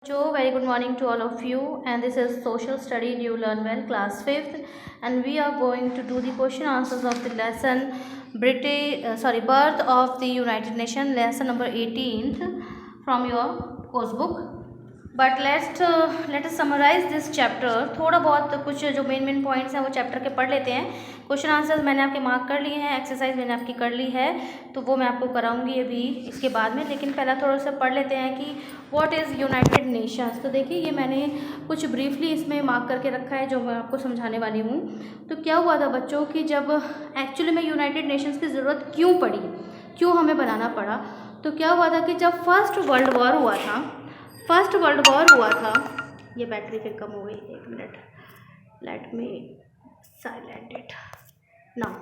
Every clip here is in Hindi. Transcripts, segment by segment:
So, very good morning to all of you, and this is Social Study You Learn Well, class 5th, and we are going to do the question answers of the lesson Birth of the United Nations, lesson number 18th from your course book. But let us summarize this chapter. थोड़ा बहुत कुछ जो मेन पॉइंट्स हैं वो चैप्टर के पढ़ लेते हैं। क्वेश्चन आंसर्स मैंने आपके मार्क कर लिए हैं, एक्सरसाइज मैंने आपकी कर ली है, तो वो मैं आपको कराऊंगी अभी इसके बाद में। लेकिन पहला थोड़ा सा पढ़ लेते हैं कि व्हाट इज़ यूनाइटेड नेशंस। तो देखिए ये मैंने कुछ ब्रीफली इसमें मार्क करके रखा है जो मैं आपको समझाने वाली हूँ। तो क्या हुआ था बच्चों कि जब एक्चुअली में यूनाइटेड नेशंस की ज़रूरत क्यों पड़ी, क्यों हमें बनाना पड़ा, तो क्या हुआ था कि जब फर्स्ट वर्ल्ड वॉर हुआ था, ये बैटरी फिर कम हो गई, एक minute, let me silent it now.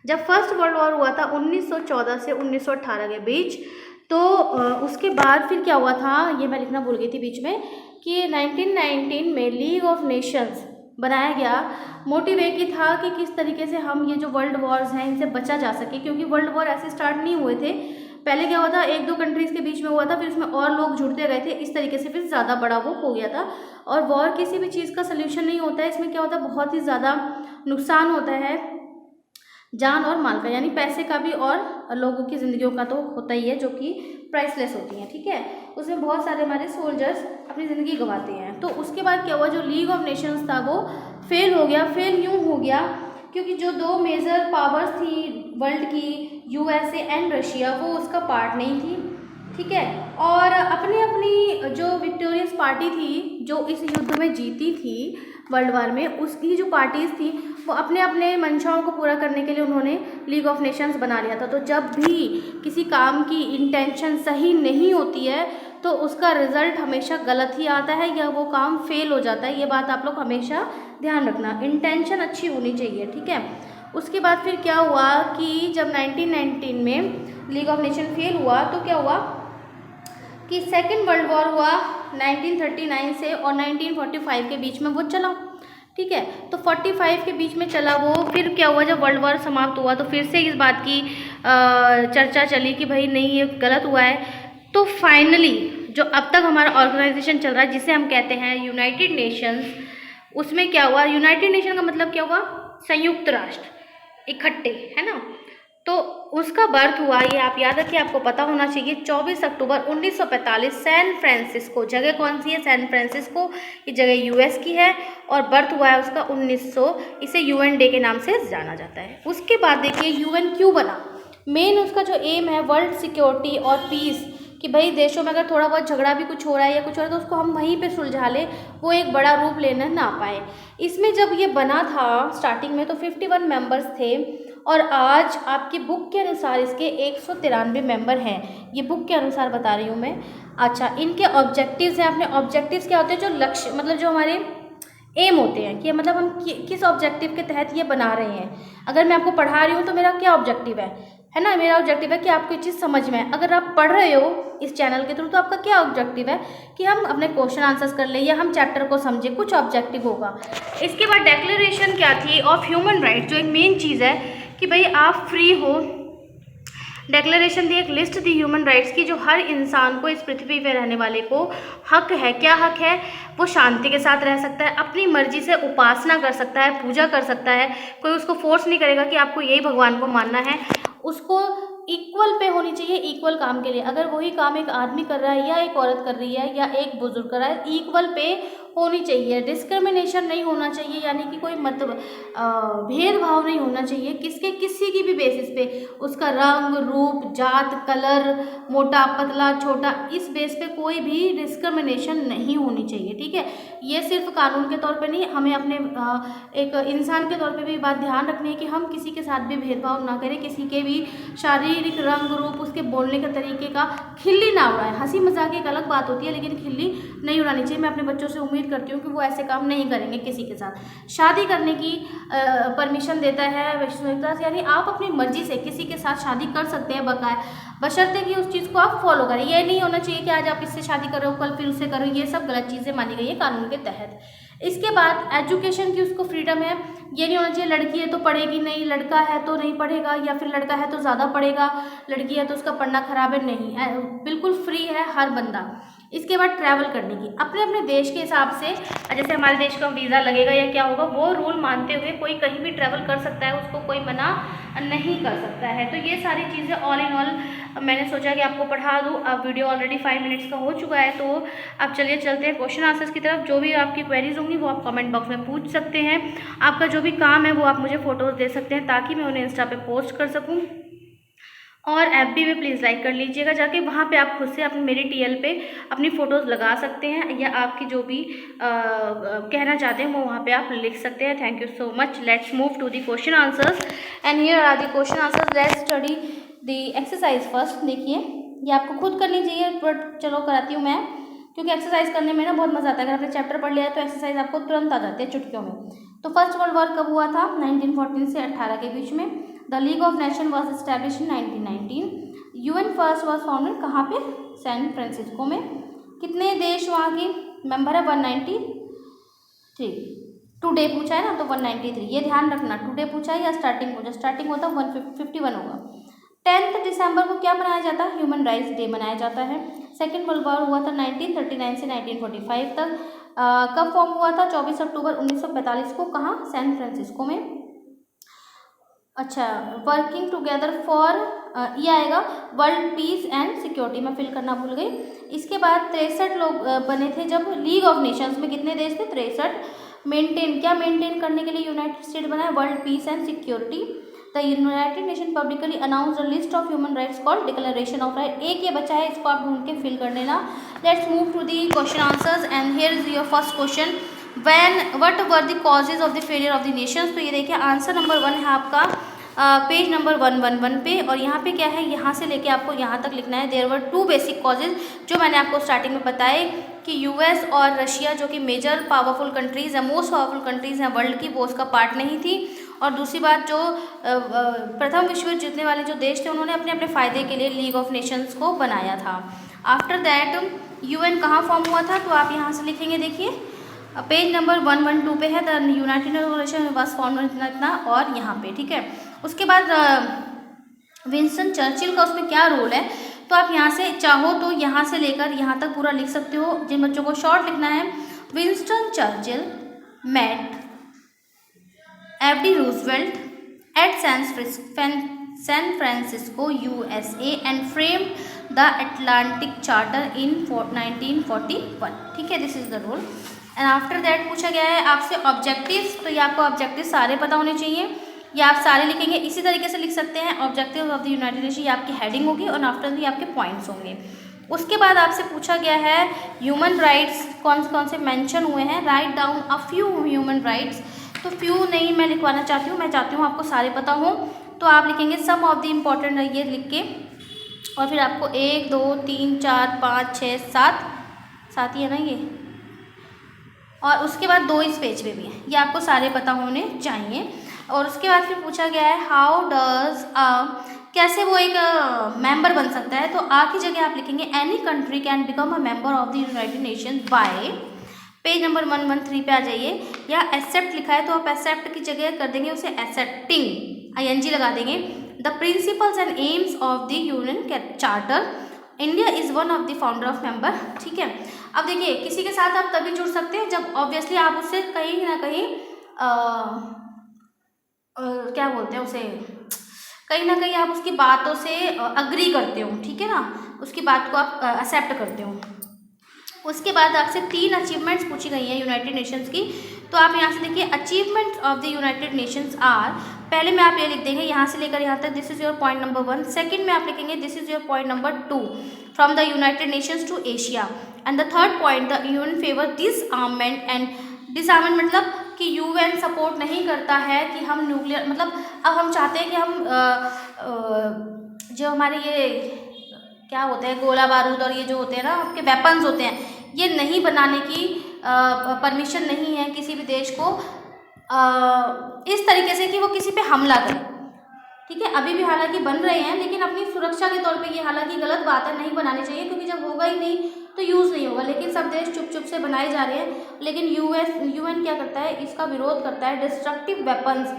जब फर्स्ट वर्ल्ड वॉर हुआ था 1914 से 1918 के बीच, तो उसके बाद फिर क्या हुआ था, ये मैं लिखना भूल गई थी बीच में, कि 1919 में लीग ऑफ नेशंस बनाया गया। मोटिव एक ही था कि किस तरीके से हम ये जो वर्ल्ड वॉर्स हैं इनसे बचा जा सके, क्योंकि वर्ल्ड वॉर ऐसे स्टार्ट नहीं हुए थे। पहले क्या हुआ था, एक दो कंट्रीज़ के बीच में हुआ था, फिर उसमें और लोग जुड़ते गए थे, इस तरीके से फिर ज़्यादा बड़ा वो हो गया था। और वॉर किसी भी चीज़ का सल्यूशन नहीं होता है, इसमें क्या होता है, बहुत ही ज़्यादा नुकसान होता है जान और माल का, यानी पैसे का भी और लोगों की ज़िंदगियों का तो होता ही है, जो कि प्राइसलेस होती हैं, ठीक है। उसमें बहुत सारे हमारे सोल्जर्स अपनी ज़िंदगी गंवाते हैं। तो उसके बाद क्या हुआ, जो लीग ऑफ नेशंस था वो फेल हो गया। फेल यूँ हो गया क्योंकि जो दो मेजर पावर्स थी वर्ल्ड की, यूएसए एंड रशिया, वो उसका पार्ट नहीं थी, ठीक है। और अपनी अपनी जो विक्टोरियस पार्टी थी जो इस युद्ध में जीती थी वर्ल्ड वार में, उसकी जो पार्टीज़ थी वो अपने अपने मंशाओं को पूरा करने के लिए उन्होंने लीग ऑफ नेशंस बना लिया था। तो जब भी किसी काम की इंटेंशन सही नहीं होती है तो उसका रिजल्ट हमेशा गलत ही आता है या वो काम फेल हो जाता है। ये बात आप लोग हमेशा ध्यान रखना, इंटेंशन अच्छी होनी चाहिए, ठीक है। उसके बाद फिर क्या हुआ कि जब 1919 में लीग ऑफ नेशन फेल हुआ तो क्या हुआ कि सेकेंड वर्ल्ड वॉर हुआ 1939 से और 1945 के बीच में वो चला, ठीक है। तो 45 के बीच में चला वो। फिर क्या हुआ, जब वर्ल्ड वॉर समाप्त हुआ तो फिर से इस बात की चर्चा चली कि भाई नहीं ये गलत हुआ है। तो फाइनली जो अब तक हमारा ऑर्गेनाइजेशन चल रहा है जिसे हम कहते हैं यूनाइटेड नेशंस, उसमें क्या हुआ, यूनाइटेड नेशन का मतलब क्या हुआ, संयुक्त राष्ट्र, इकट्ठे, है ना। तो उसका बर्थ हुआ, ये आप याद रखिए, आपको पता होना चाहिए, 24 अक्टूबर 1945 सैन फ्रांसिस्को। जगह कौन सी है, सैन फ्रांसिस्को, ये जगह यूएस की है। और बर्थ हुआ है उसका 1900, इसे यूएन डे के नाम से जाना जाता है। उसके बाद देखिए यूएन क्यों बना। मेन उसका जो एम है वर्ल्ड सिक्योरिटी और पीस, कि भाई देशों में अगर थोड़ा बहुत झगड़ा भी कुछ हो रहा है या कुछ हो रहा है तो उसको हम वहीं पे सुलझा ले, वो एक बड़ा रूप लेना ना पाए। इसमें जब ये बना था स्टार्टिंग में तो 51 मेंबर्स थे और आज आपकी बुक के अनुसार इसके 193 मेंबर हैं। ये बुक के अनुसार बता रही हूँ मैं। अच्छा, इनके ऑब्जेक्टिव्स हैं। अपने ऑब्जेक्टिव्स क्या होते हैं, जो लक्ष्य, मतलब जो हमारे एम होते हैं कि मतलब हम किस ऑब्जेक्टिव के तहत ये बना रहे हैं। अगर मैं आपको पढ़ा रही हूँ तो मेरा क्या ऑब्जेक्टिव है ना, मेरा ऑब्जेक्टिव है कि आपको ये चीज़ समझ में आए। अगर आप पढ़ रहे हो इस चैनल के थ्रू तो आपका क्या ऑब्जेक्टिव है कि हम अपने क्वेश्चन आंसर्स कर लें या हम चैप्टर को समझें, कुछ ऑब्जेक्टिव होगा। इसके बाद डेक्लेरेशन क्या थी ऑफ ह्यूमन राइट्स, जो एक मेन चीज़ है कि भाई आप फ्री हो। डेक्लेरेशन दी, एक लिस्ट दी ह्यूमन राइट्स की, जो हर इंसान को, इस पृथ्वी पे रहने वाले को हक है। क्या हक है, वो शांति के साथ रह सकता है, अपनी मर्जी से उपासना कर सकता है, पूजा कर सकता है, कोई उसको फोर्स नहीं करेगा कि आपको यही भगवान को मानना है। उसको इक्वल पे होनी चाहिए, इक्वल काम के लिए। अगर वही काम एक आदमी कर रहा है या एक औरत कर रही है या एक बुजुर्ग कर रहा है, इक्वल पे होनी चाहिए। डिस्क्रिमिनेशन नहीं होना चाहिए, यानी कि कोई मतलब भेदभाव नहीं होना चाहिए किसी की भी बेसिस पे, उसका रंग, रूप, जात, कलर, मोटा, पतला, छोटा, इस बेस पे कोई भी डिस्क्रिमिनेशन नहीं होनी चाहिए, ठीक है। ये सिर्फ कानून के तौर पे नहीं, हमें अपने एक इंसान के तौर पे भी बात ध्यान रखनी है कि हम किसी के साथ भी भेदभाव ना करें, किसी के भी शारीरिक रंग, रूप, उसके बोलने के तरीके का खिल्ली ना उड़ाएं। हंसी मजाक एक अलग बात होती है लेकिन खिल्ली नहीं उड़ानी चाहिए। मैं अपने बच्चों से उम्मीद करती हूँ कि वो ऐसे काम नहीं करेंगे किसी के साथ। शादी करने की परमिशन देता है विश्वविद्यालय, यानी आप अपनी मर्जी से किसी के साथ शादी कर सकते हैं बशर्ते कि उस चीज़ को आप फॉलो करें। ये नहीं होना चाहिए कि आज आप इससे शादी करो कल फिर उससे करो, ये सब गलत चीज़ें मानी गई है कानून के तहत। इसके बाद एजुकेशन की उसको फ्रीडम है। ये नहीं होना चाहिए लड़की है तो पढ़ेगी नहीं, लड़का है तो नहीं पढ़ेगा, या फिर लड़का है तो ज़्यादा पढ़ेगा, लड़की है तो उसका पढ़ना खराब है, नहीं, बिल्कुल फ्री है हर बंदा। इसके बाद ट्रैवल करने की अपने अपने देश के हिसाब से, जैसे हमारे देश का वीज़ा लगेगा या क्या होगा, वो रूल मानते हुए कोई कहीं भी ट्रैवल कर सकता है, उसको कोई मना नहीं कर सकता है। तो ये सारी चीज़ें ऑल इन ऑल मैंने सोचा कि आपको पढ़ा दूँ। अब वीडियो ऑलरेडी 5 मिनट्स का हो चुका है, तो अब चलिए चलते हैं क्वेश्चन आंसर्स की तरफ। जो भी आपकी क्वेरीज होंगी वो आप कमेंट बॉक्स में पूछ सकते हैं। आपका जो भी काम है वो आप मुझे फ़ोटोज़ दे सकते हैं ताकि मैं उन्हें इंस्टा पे पोस्ट कर सकूँ। और एफबी में प्लीज़ लाइक कर लीजिएगा जाके, वहाँ पे आप खुद से अपनी मेरी टीएल पे अपनी फ़ोटोज़ लगा सकते हैं, या आपकी जो भी कहना चाहते हैं वो वहाँ पे आप लिख सकते हैं। Thank you so much. Let's move to the question answers and here are the question answers. Let's study the exercise first. देखिए ये आपको खुद करनी चाहिए, बट चलो कराती हूँ मैं, क्योंकि एक्सरसाइज करने में ना बहुत मज़ा आता है। अगर आपने चैप्टर पढ़ लिया है तो एक्सरसाइज आपको तुरंत आ जाती है चुटकियों में। तो फर्स्ट वर्ल्ड वॉर कब हुआ था? 1914 से 18 के बीच में। The league of nation was establish in 1919। UN first was founded कहाँ पे? सैन फ्रांसिस्को में। कितने देश वहाँ की मेंबर है? 193। टुडे पूछा है ना, तो 193, ये ध्यान रखना। टुडे पूछा है या स्टार्टिंग पूछा? स्टार्टिंग होता 151 होगा। 10 दिसंबर को क्या मनाया जाता है? ह्यूमन राइट्स डे मनाया जाता है। सेकेंड वर्ल्ड वॉर हुआ था 1939 से 1945 तक। कब फॉर्म हुआ था? 24 अक्टूबर 1945 को। कहाँ? सैन फ्रांसिस्को में। अच्छा, वर्किंग टुगेदर फॉर, ये आएगा वर्ल्ड पीस एंड सिक्योरिटी, मैं फिल करना भूल गई। इसके बाद 63 लोग बने थे जब लीग ऑफ नेशंस में। कितने देश थे? 63। मेंटेन, क्या मेंटेन करने के लिए यूनाइटेड स्टेट बना है? World peace and security. The United nation publicly announce the list of human rights called declaration of right. एक ये बचा है, इसको आप ढूंढ के फिल कर लेना। Let's move to the question answers and here is your first question. What were the causes of the failure of the nations. तो ये देखिए आंसर नंबर 1 है आपका पेज नंबर 111 पे, और यहाँ पे क्या है, यहाँ से लेके आपको यहाँ तक लिखना है। देयर वर 2 बेसिक कॉजेज जो मैंने आपको स्टार्टिंग में बताए कि यूएस और रशिया जो कि मेजर पावरफुल कंट्रीज़ हैं, मोस्ट पावरफुल कंट्रीज़ हैं वर्ल्ड की, वो उसका पार्ट नहीं थी। और दूसरी बात, जो प्रथम विश्व युद्ध जीतने वाले जो देश थे उन्होंने अपने अपने फ़ायदे के लिए लीग ऑफ नेशंस को बनाया था। आफ्टर दैट यूएन कहाँ फॉर्म हुआ था? तो आप यहाँ से लिखेंगे, देखिए पेज नंबर 112 पे है, the United nation was formed इतना और यहाँ पे, ठीक है। उसके बाद विंस्टन चर्चिल का उसमें क्या रोल है? तो आप यहाँ से चाहो तो यहाँ से लेकर यहाँ तक पूरा लिख सकते हो। जिन बच्चों को शॉर्ट लिखना है, Winston Churchill met FD Roosevelt at San Francisco USA and framed the Atlantic Charter in 1941, ठीक है। This is the role. And after that पूछा गया है आपसे ऑब्जेक्टिव्स। तो ये आपको ऑब्जेक्टिव सारे पता होने चाहिए, या आप सारे लिखेंगे। इसी तरीके से लिख सकते हैं, objective of the United nation, ये आपकी हेडिंग होगी और आफ्टर ये आपके पॉइंट्स होंगे। उसके बाद आपसे पूछा गया है ह्यूमन राइट्स कौन से मेंशन हुए हैं, write down a few human rights. तो फ्यू नहीं मैं लिखवाना चाहती हूँ, मैं चाहती हूँ आपको सारे पता हो। तो आप लिखेंगे सम ऑफ द इम्पॉर्टेंट, ये लिख के, और फिर आपको 1 2 3 4 5 6 7 ही है ना ये, और उसके बाद 2 इस पेज पे भी हैं, ये आपको सारे पता होने चाहिए। और उसके बाद फिर पूछा गया है हाउ डज कैसे वो एक मेंबर बन सकता है। तो आ की जगह आप लिखेंगे any country can become a member of the United Nations by, page number 113 पे आ जाइए। या एक्सेप्ट लिखा है तो आप एक्सेप्ट की जगह कर देंगे उसे एक्सेप्टिंग, ING लगा देंगे। The principles and AIIMS of the union charter, India is one of the founder of member, ठीक है। अब देखिए किसी के साथ आप तभी जुड़ सकते हैं जब ऑब्वियसली आप उससे कहीं ना कहीं क्या बोलते हैं उसे, कहीं ना कहीं आप उसकी बातों से अग्री करते हो, ठीक है ना, उसकी बात को आप एक्सेप्ट करते हो। उसके बाद आपसे 3 अचीवमेंट्स पूछी गई हैं यूनाइटेड नेशंस की। तो आप यहाँ से देखिए achievements of the United Nations are, पहले में आप ये लिख देंगे यहाँ से लेकर यहाँ तक, this is your point number 1। Second में आप लिखेंगे this is your point number 2 from the United Nations to Asia. And the third point, the UN favour disarmament and disarmament मतलब कि यूएन सपोर्ट नहीं करता है कि हम न्यूक्लियर, मतलब अब हम चाहते हैं कि हम जो हमारे ये क्या होते हैं गोला बारूद और ये जो होते हैं ना आपके वेपन्स होते हैं, ये नहीं बनाने की परमिशन नहीं है किसी भी देश को इस तरीके से कि वो किसी पे हमला करे, ठीक है। अभी भी हालांकि बन रहे हैं, लेकिन अपनी सुरक्षा के तौर पे ये हालांकि गलत बात है, नहीं बनानी चाहिए, क्योंकि जब होगा ही नहीं तो यूज़ नहीं होगा। लेकिन सब देश चुप चुप से बनाए जा रहे हैं, लेकिन यूएन क्या करता है, इसका विरोध करता है। डिस्ट्रक्टिव वेपन्स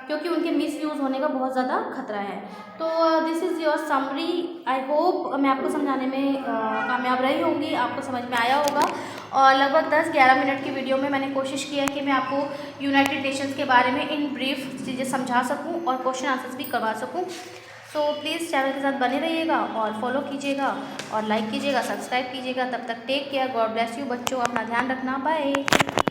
क्योंकि उनके मिसयूज़ होने का बहुत ज़्यादा खतरा है। तो this is your summary. I hope मैं आपको समझाने में कामयाब रही होंगी, आपको समझ में आया होगा। और लगभग 10-11 मिनट की वीडियो में मैंने कोशिश की है कि मैं आपको यूनाइटेड नेशंस के बारे में इन ब्रीफ चीज़ें समझा सकूं और क्वेश्चन आंसर्स भी करवा सकूं। सो प्लीज़ चैनल के साथ बने रहिएगा और फॉलो कीजिएगा और लाइक कीजिएगा, सब्सक्राइब कीजिएगा। तब तक take care, God bless you बच्चों, अपना ध्यान रखना, बाय।